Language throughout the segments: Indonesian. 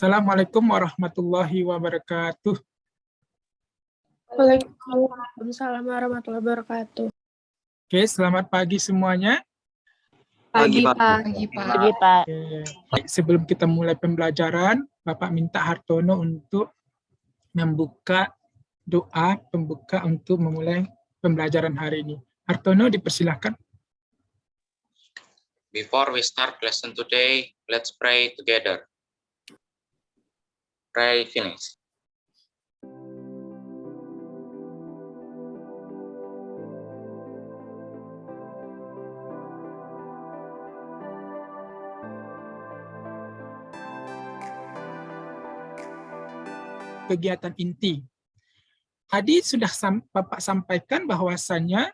Assalamualaikum warahmatullahi wabarakatuh. Waalaikumsalam warahmatullahi wabarakatuh. Oke, selamat pagi semuanya. Pagi, Pak. Pagi, Pak. Oke. Sebelum kita mulai pembelajaran, Bapak minta Hartono untuk membuka doa pembuka untuk memulai pembelajaran hari ini. Hartono, dipersilahkan. Before we start lesson today, let's pray together. Pray finish. Kegiatan inti. Tadi sudah Bapak sampaikan bahwasannya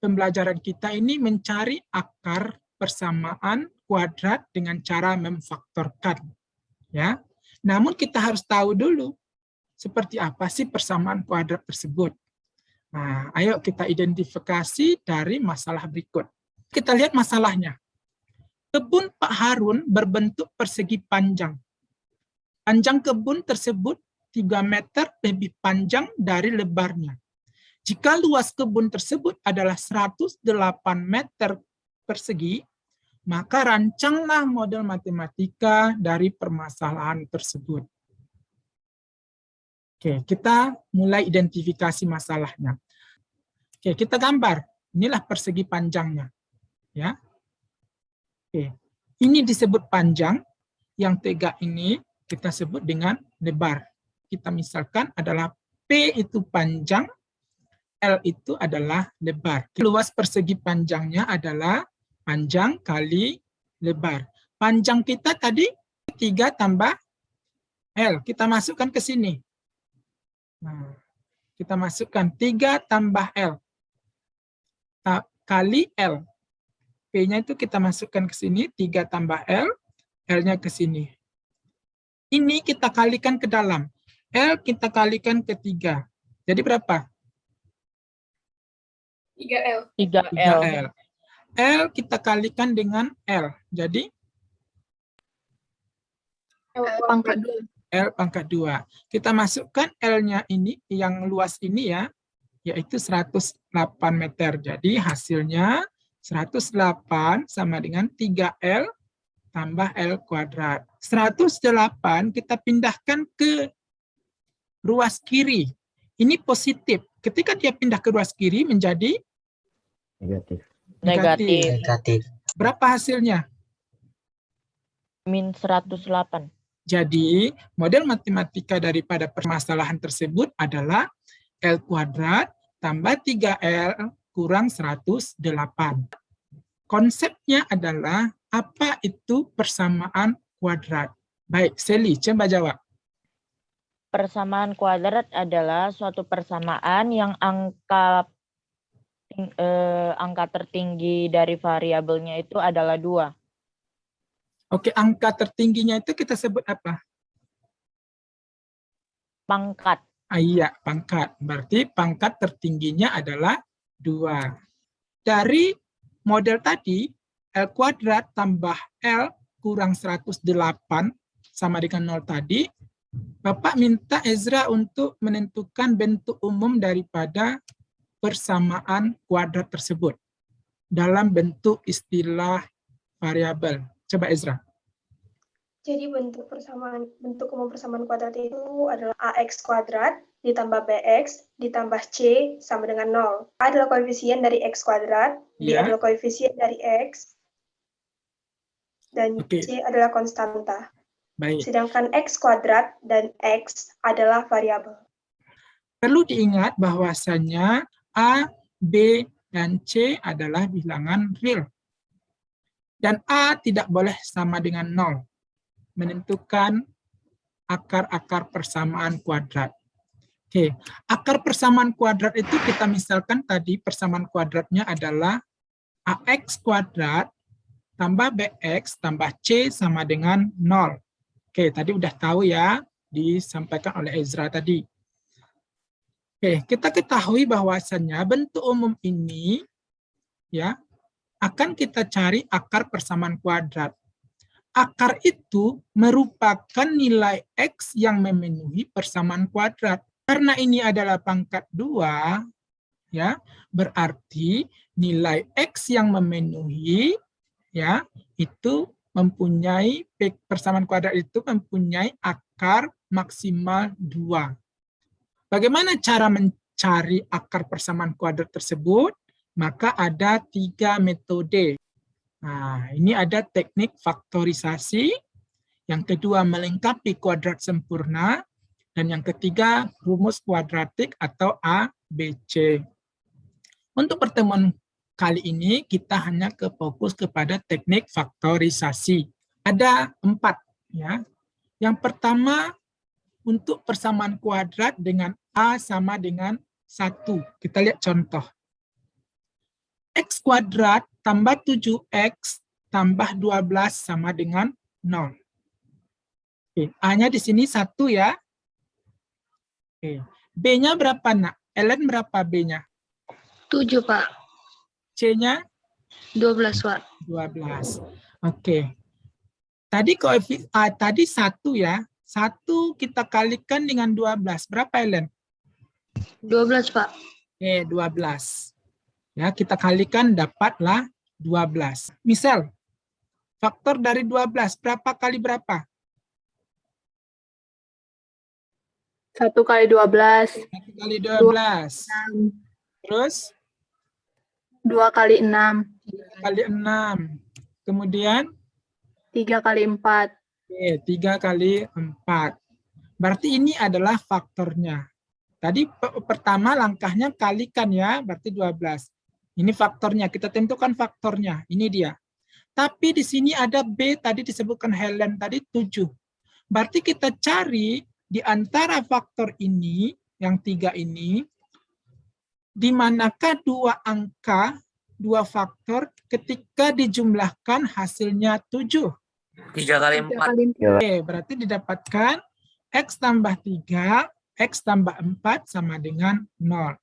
pembelajaran kita ini mencari akar persamaan kuadrat dengan cara memfaktorkan. Ya. Namun kita harus tahu dulu seperti apa sih persamaan kuadrat tersebut. Nah, ayo kita identifikasi dari masalah berikut. Kita lihat masalahnya. Kebun Pak Harun berbentuk persegi panjang. Panjang kebun tersebut 3 meter lebih panjang dari lebarnya. Jika luas kebun tersebut adalah 108 meter persegi, maka rancanglah model matematika dari permasalahan tersebut. Oke, kita mulai identifikasi masalahnya. Oke, kita gambar. Inilah persegi panjangnya. Ya. Oke, ini disebut panjang, yang tegak ini kita sebut dengan lebar. Kita misalkan adalah P itu panjang, L itu adalah lebar. Luas persegi panjangnya adalah panjang kali lebar. Panjang kita tadi 3 tambah L. Kita masukkan ke sini. Nah, kita masukkan 3 tambah L kali L. P-nya itu kita masukkan ke sini, 3 tambah L, L-nya ke sini. Ini kita kalikan ke dalam. L kita kalikan ke 3. Jadi berapa? 3L. 3L. L kita kalikan dengan L. Jadi? L pangkat 2. L pangkat 2. Kita masukkan L-nya ini, yang luas ini ya, yaitu 108 meter. Jadi hasilnya 108 sama dengan 3L tambah L kuadrat. 108 kita pindahkan ke ruas kiri. Ini positif. Ketika dia pindah ke ruas kiri menjadi Negatif. Berapa hasilnya? Min 108. Jadi, model matematika daripada permasalahan tersebut adalah L kuadrat tambah 3L kurang 108. Konsepnya adalah apa itu persamaan kuadrat. Baik, Sally, coba jawab. Persamaan kuadrat adalah suatu persamaan yang angka tertinggi dari variabelnya itu adalah 2. Oke, angka tertingginya itu kita sebut apa? Pangkat. Iya, pangkat. Berarti pangkat tertingginya adalah 2. Dari model tadi, L kuadrat tambah L kurang 108 sama dengan 0 tadi, Bapak minta Ezra untuk menentukan bentuk umum daripada persamaan kuadrat tersebut dalam bentuk istilah variabel. Coba Ezra. Jadi bentuk umum persamaan kuadrat itu adalah AX kuadrat ditambah BX ditambah C sama dengan 0. A adalah koefisien dari X kuadrat, B adalah koefisien dari X, dan C adalah konstanta. Baik. Sedangkan X kuadrat dan X adalah variabel. Perlu diingat bahwasannya A, B, dan C adalah bilangan real. Dan A tidak boleh sama dengan 0. Menentukan akar-akar persamaan kuadrat. Oke, akar persamaan kuadrat itu kita misalkan tadi persamaan kuadratnya adalah AX kuadrat tambah BX tambah C sama dengan 0. Oke, tadi udah tahu ya, disampaikan oleh Ezra tadi. Oke, kita ketahui bahwasannya bentuk umum ini ya akan kita cari akar persamaan kuadrat. akar itu merupakan nilai X yang memenuhi persamaan kuadrat. Karena ini adalah pangkat 2, ya, berarti nilai X yang memenuhi, ya, itu mempunyai, persamaan kuadrat itu mempunyai akar maksimal 2. Bagaimana cara mencari akar persamaan kuadrat tersebut? Maka ada 3 metode. Nah, ini ada teknik faktorisasi, yang kedua melengkapi kuadrat sempurna, dan yang ketiga rumus kuadratik atau ABC. Untuk pertemuan kali ini kita hanya fokus kepada teknik faktorisasi. Ada 4, ya. Yang pertama untuk persamaan kuadrat dengan A sama dengan 1. Kita lihat contoh. X kuadrat tambah 7X tambah 12 sama dengan 0. Oke, A-nya di sini 1 ya. Oke. B-nya berapa, Nak? Ln berapa B-nya? 7, Pak. C-nya? 12, Pak. 12. Oke. Tadi 1 ya. 1 kita kalikan dengan 12. Berapa, Ellen? 12, Pak. Oke, 12. Ya, kita kalikan dapatlah 12. Misal, faktor dari 12 berapa kali berapa? 1 kali 12. 1 kali 12. Terus? 2 kali 6. 3 kali 6. Kemudian? 3 kali 4. Oke, 3 kali 4. Berarti ini adalah faktornya. Tadi pertama langkahnya kalikan ya, berarti 12. Ini faktornya, kita tentukan faktornya. Ini dia. Tapi di sini ada B, tadi disebutkan Helen, tadi 7. Berarti kita cari di antara faktor ini, yang 3 ini, di manakah 2 angka, 2 faktor ketika dijumlahkan hasilnya 7. 3 kali 4. Oke, berarti didapatkan X tambah 3, X tambah 4 sama dengan 0.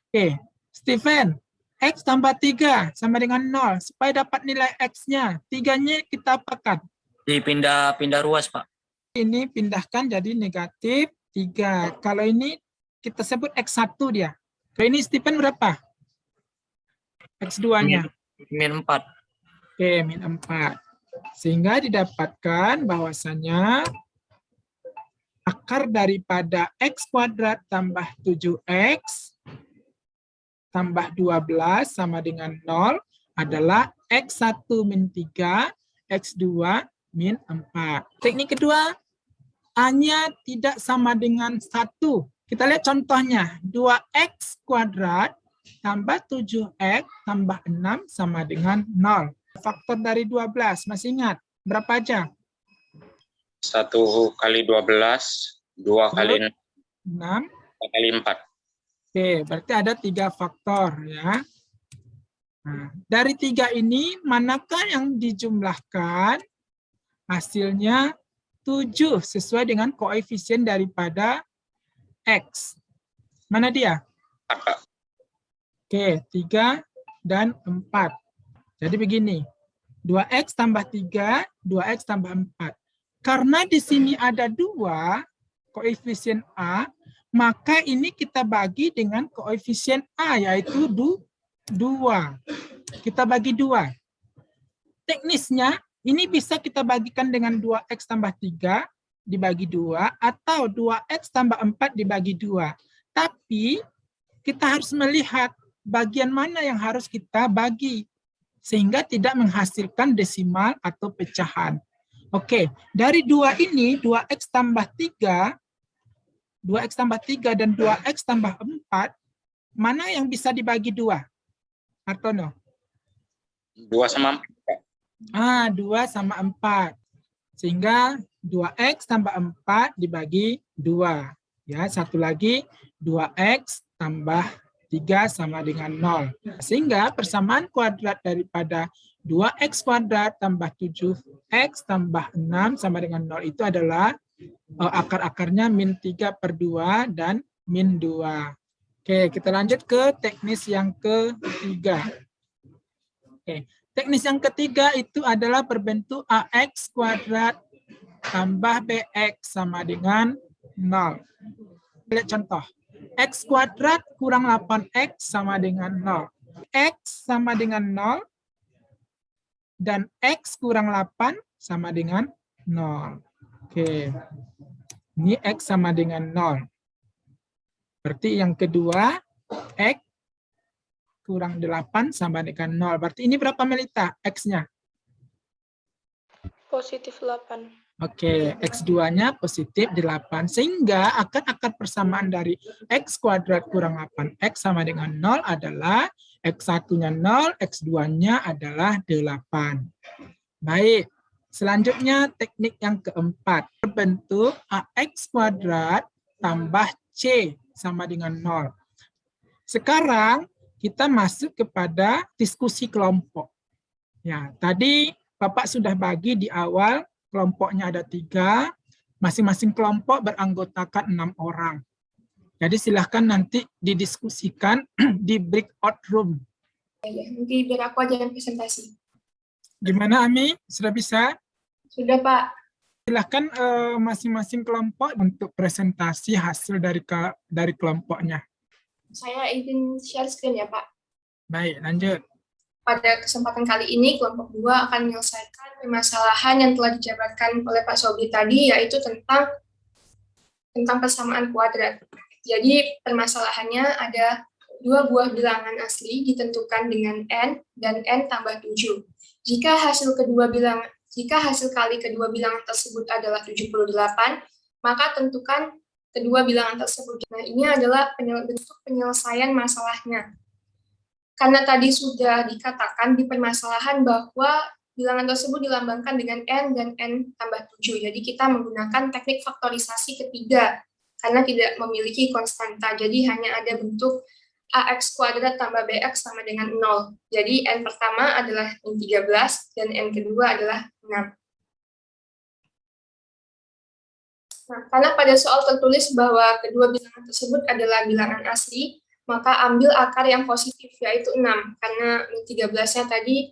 Oke, Stephen, X tambah 3 sama dengan 0. Supaya dapat nilai X-nya, 3-nya kita apakan? Dipindah ruas, Pak. Ini pindahkan jadi negatif 3. Kalau ini kita sebut X1 dia. Kalau ini Stephen berapa? X2-nya. Min 4. Oke, min 4. Sehingga didapatkan bahwasanya akar daripada X kuadrat tambah 7X tambah 12 sama dengan 0 adalah X1 min 3, X2 min 4. Teknik kedua, A-nya tidak sama dengan 1. Kita lihat contohnya, 2X kuadrat tambah 7X tambah 6 sama dengan 0. Faktor dari 12, masih ingat? Berapa aja? 1 kali 12, 2 kali 6. 4 kali 4. Oke, berarti ada 3 faktor ya. Nah, dari 3 ini, manakah yang dijumlahkan? Hasilnya 7, sesuai dengan koefisien daripada X. Mana dia? 4, Pak. Oke, 3 dan 4. Jadi begini, 2X tambah 3, 2X tambah 4. Karena di sini ada 2 koefisien A, maka ini kita bagi dengan koefisien A, yaitu 2. Kita bagi 2. Teknisnya, ini bisa kita bagikan dengan 2X tambah 3 dibagi 2, atau 2X tambah 4 dibagi 2. Tapi, kita harus melihat bagian mana yang harus kita bagi, sehingga tidak menghasilkan desimal atau pecahan. Oke, dari 2 ini, 2X tambah 3, 2X tambah 3 dan 2X tambah 4, mana yang bisa dibagi 2? Hartono? 2 sama 4, Pak. 2 sama 4. Sehingga 2X tambah 4 dibagi 2. Ya, satu lagi 2X tambah 3 sama dengan 0. Sehingga persamaan kuadrat daripada 2X kuadrat tambah 7X tambah 6 sama dengan 0 itu adalah akar-akarnya min 3/2 dan min 2. Oke, kita lanjut ke teknis yang ketiga. Oke, Teknis yang ketiga itu adalah berbentuk AX kuadrat tambah BX sama dengan 0. Lihat contoh. X kuadrat kurang 8X sama dengan 0. X sama dengan 0 dan X kurang 8 sama dengan 0. Oke. Ini X sama dengan 0. Berarti yang kedua, X kurang 8 sama dengan 0. Berarti ini berapa Melita X-nya? Positif 8. Oke, X2-nya positif 8. Sehingga akar persamaan dari X kuadrat kurang 8X sama dengan 0 adalah X1-nya 0, X2-nya adalah 8. Baik, selanjutnya teknik yang keempat. Berbentuk AX kuadrat tambah C sama dengan 0. Sekarang kita masuk kepada diskusi kelompok. Ya, tadi Bapak sudah bagi di awal, kelompoknya ada 3, masing-masing kelompok beranggotakan 6 orang. Jadi silahkan nanti didiskusikan di breakout room. Nanti biar aku aja yang presentasi. Gimana Ami? Sudah bisa? Sudah, Pak. Silahkan masing-masing kelompok untuk presentasi hasil dari kelompoknya. Saya izin share screen ya, Pak. Baik, lanjut. Pada kesempatan kali ini, kelompok 2 akan menyelesaikan permasalahan yang telah dijabarkan oleh Pak Sobri tadi, yaitu tentang persamaan kuadrat. Jadi, permasalahannya ada 2 buah bilangan asli ditentukan dengan N dan N tambah 7. Jika hasil kali kedua bilangan tersebut adalah 78, maka tentukan kedua bilangan tersebut. Nah, ini adalah bentuk penyelesaian masalahnya. Karena tadi sudah dikatakan di permasalahan bahwa bilangan tersebut dilambangkan dengan N dan N tambah 7. Jadi kita menggunakan teknik faktorisasi ketiga, karena tidak memiliki konstanta. Jadi hanya ada bentuk AX kuadrat tambah BX sama dengan 0. Jadi N pertama adalah N 13 dan N kedua adalah 6. Nah, karena pada soal tertulis bahwa kedua bilangan tersebut adalah bilangan asli, maka ambil akar yang positif, yaitu 6, karena 13-nya tadi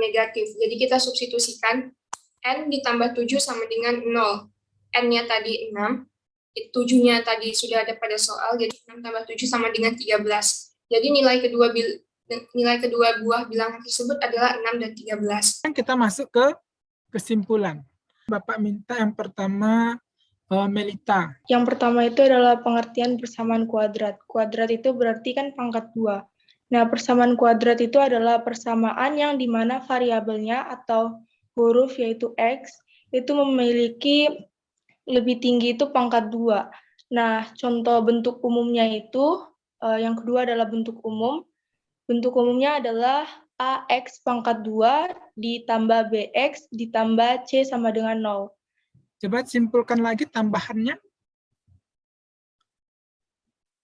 negatif. Jadi kita substitusikan N ditambah 7 sama dengan 0. N-nya tadi 6, 7-nya tadi sudah ada pada soal, jadi 6 tambah 7 sama dengan 13. Jadi nilai kedua buah bilangan tersebut adalah 6 dan 13. Kita masuk ke kesimpulan. Bapak minta yang pertama, Melita. Yang pertama itu adalah pengertian persamaan kuadrat. Kuadrat itu berarti kan pangkat 2. Nah, persamaan kuadrat itu adalah persamaan yang dimana variabelnya atau huruf yaitu X itu memiliki lebih tinggi itu pangkat 2. Nah, contoh bentuk umumnya itu, yang kedua adalah bentuk umum. Bentuk umumnya adalah AX pangkat 2 ditambah BX ditambah C sama dengan 0. Coba simpulkan lagi tambahannya.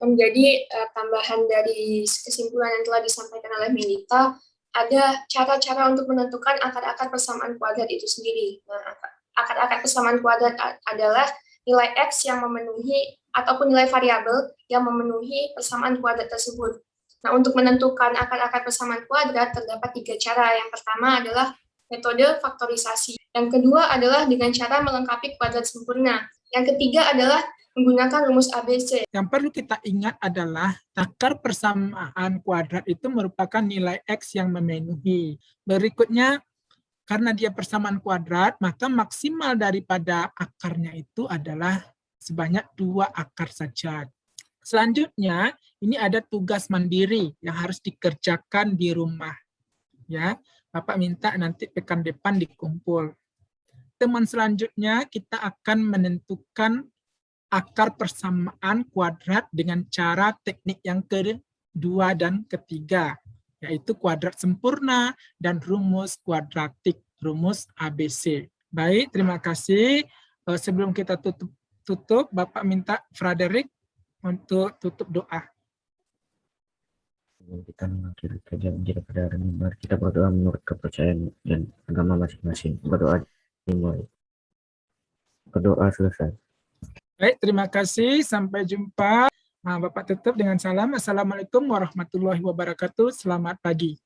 Menjadi tambahan dari kesimpulan yang telah disampaikan oleh Melita, ada cara-cara untuk menentukan akar-akar persamaan kuadrat itu sendiri. Nah, akar-akar persamaan kuadrat adalah nilai X yang memenuhi, ataupun nilai variabel yang memenuhi persamaan kuadrat tersebut. Nah, untuk menentukan akar-akar persamaan kuadrat, terdapat 3 cara. Yang pertama adalah metode faktorisasi. Yang kedua adalah dengan cara melengkapi kuadrat sempurna. Yang ketiga adalah menggunakan rumus ABC. Yang perlu kita ingat adalah akar persamaan kuadrat itu merupakan nilai X yang memenuhi. Berikutnya, karena dia persamaan kuadrat, maka maksimal daripada akarnya itu adalah sebanyak 2 akar saja. Selanjutnya, ini ada tugas mandiri yang harus dikerjakan di rumah. Ya, Bapak minta nanti pekan depan dikumpul. Teman selanjutnya kita akan menentukan akar persamaan kuadrat dengan cara teknik yang kedua dan ketiga, yaitu kuadrat sempurna dan rumus kuadratik, rumus ABC. Baik, terima kasih. Sebelum kita tutup, Bapak minta Frederick untuk tutup doa. Kita mengakhiri kajian pada hari ini, mari kita berdoa menurut kepercayaan dan agama masing-masing. Berdoa dimulai. Berdoa selesai. Baik, terima kasih. Sampai jumpa. Bapak tutup dengan salam. Assalamualaikum warahmatullahi wabarakatuh. Selamat pagi.